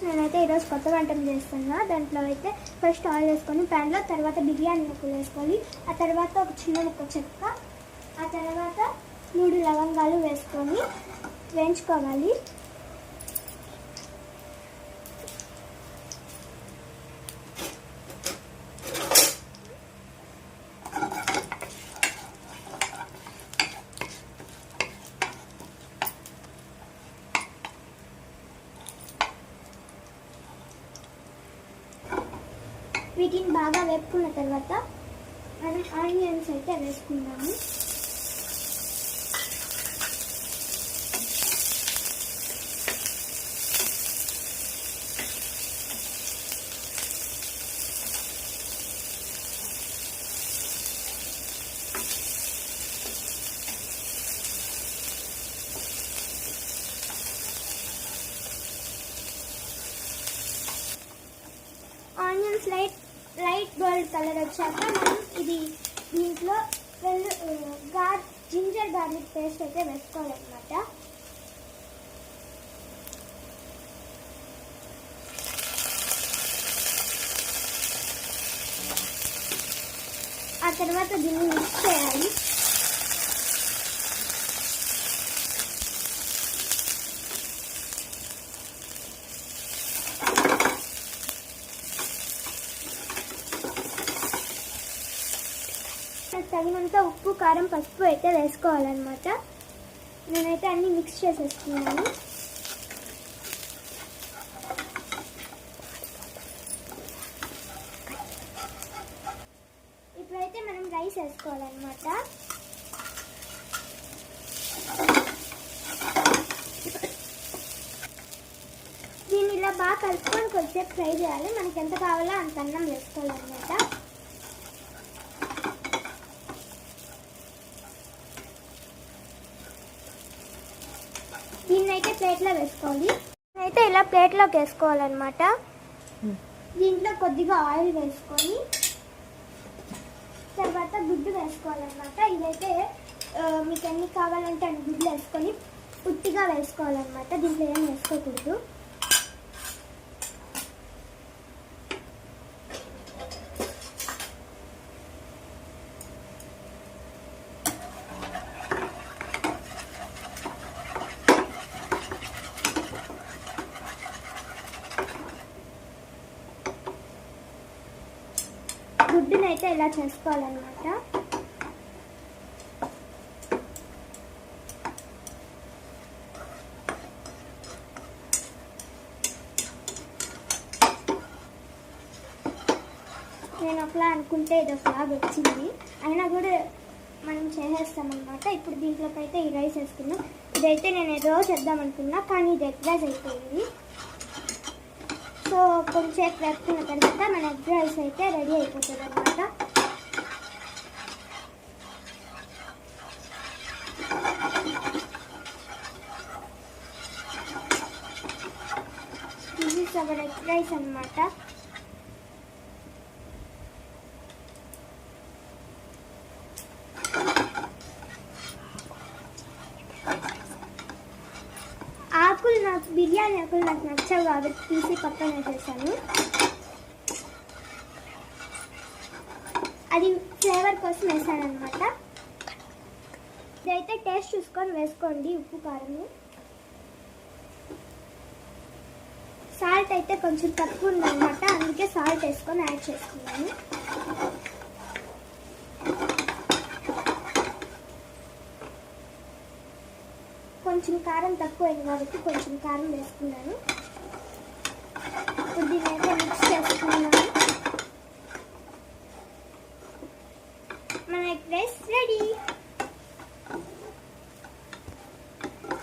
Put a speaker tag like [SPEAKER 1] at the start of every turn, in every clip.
[SPEAKER 1] నేనైతే ఈరోజు కొత్త వంటలు చేస్తున్నా. దాంట్లో అయితే ఫస్ట్ ఆయిల్ వేసుకొని ప్యాన్లో, తర్వాత బిర్యానీ ముక్కలు వేసుకోవాలి, ఆ తర్వాత ఒక చిన్న ముక్క చెక్క, ఆ తర్వాత 3 లవంగాలు వేసుకొని వేయించుకోవాలి. వీటిని బాగా వేపుకున్న తర్వాత మనం ఆనియన్స్ అయితే వేసుకుందాము. ఆనియన్స్ లైట్ గోల్డ్ కలర్ వచ్చాక మనం దీంట్లో జింజర్ గార్లిక్ పేస్ట్ అయితే వేసుకోవాలన్నమాట. ఆ తర్వాత దీన్ని మిక్స్ చేయాలి. తగినంత ఉప్పు, కారం, పసుపు అయితే వేసుకోవాలన్నమాట. నేనైతే అన్నీ మిక్స్ చేసేసుకున్నాను. ఇప్పుడైతే మనం రైస్ వేసుకోవాలన్నమాట. దీన్ని ఇలా బాగా కలుపుకొని కొద్దిసేపు ఫ్రై చేయాలి. మనకి ఎంత కావాలో అంత అన్నం వేసుకోవాలన్నమాట. దీన్నైతే ప్లేట్లో వేసుకోవాలి. అయితే ఇలా ప్లేట్లోకి వేసుకోవాలన్నమాట. దీంట్లో కొద్దిగా ఆయిల్ వేసుకొని తర్వాత గుడ్డు వేసుకోవాలన్నమాట. ఇదైతే మీకు ఎన్ని కావాలంటే అన్ని గుడ్లు వేసుకొని ఉట్టిగా వేసుకోవాలన్నమాట. దీంట్లో ఏం వేసుకోకూడదు. గుడ్డుని అయితే ఇలా చేసుకోవాలన్నమాట. నేను ఒకలా అనుకుంటే ఇది ఒకలాగా వచ్చింది, అయినా కూడా మనం చేసేస్తామన్నమాట. ఇప్పుడు దీంట్లోకి అయితే ఈ రైస్ వేసుకున్నాం. ఇదైతే నేను ఏదో చేద్దాం అనుకున్నా, కానీ ఇది ఎగ్ రైస్ అయిపోయింది. సో కొంచెంసేపు వేసుకున్న తర్వాత మన ఎగ్ రైస్ అయితే రెడీ అయిపోతుంది అన్నమాట. This is our egg rice అన్నమాట. బిర్యానీ ఆకులు నాకు నచ్చవు కాబట్టి తీసి పక్కన వేసేసాను. అది ఫ్లేవర్ కోసం వేసాను అనమాట. ఇదైతే టేస్ట్ చూసుకొని వేసుకోండి ఉప్పు, కారం. సాల్ట్ అయితే కొంచెం తక్కువ ఉందన్నమాట, అందుకే సాల్ట్ వేసుకొని యాడ్ చేసుకున్నాను. కొంచెం కారం తక్కువైంది కాబట్టి కొంచెం కారం వేసుకున్నాను. ఇప్పుడు దీన్ని అయితే మిక్స్ చేసుకున్నాను. మన ఎగ్ రైస్ రెడీ.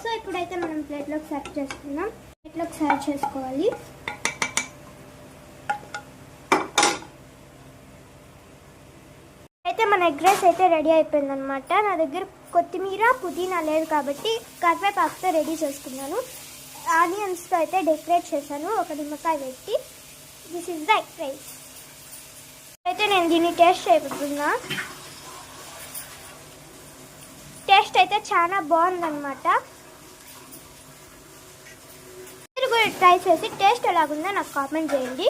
[SPEAKER 1] సో ఇప్పుడైతే మనం ప్లేట్లోకి సర్వ్ చేసుకున్నాం. ప్లేట్లోకి సర్వ్ చేసుకోవాలి. అయితే మన ఎగ్ రైస్ అయితే రెడీ అయిపోయింది అనమాట. నా దగ్గర కొత్తిమీర, పుదీనా లేదు కాబట్టి కరివేపాకుతో రెడీ చేసుకున్నాను. ఆనియన్స్తో అయితే డెకరేట్ చేశాను, ఒక నిమ్మకాయ పెట్టి. This is the egg rice. అయితే నేను దీన్ని టేస్ట్ చేయబోతున్నా. టేస్ట్ అయితే చాలా బాగుందన్నమాట. మీరు కూడా ట్రై చేసి టేస్ట్ ఎలాగుందో నాకు కామెంట్ చేయండి.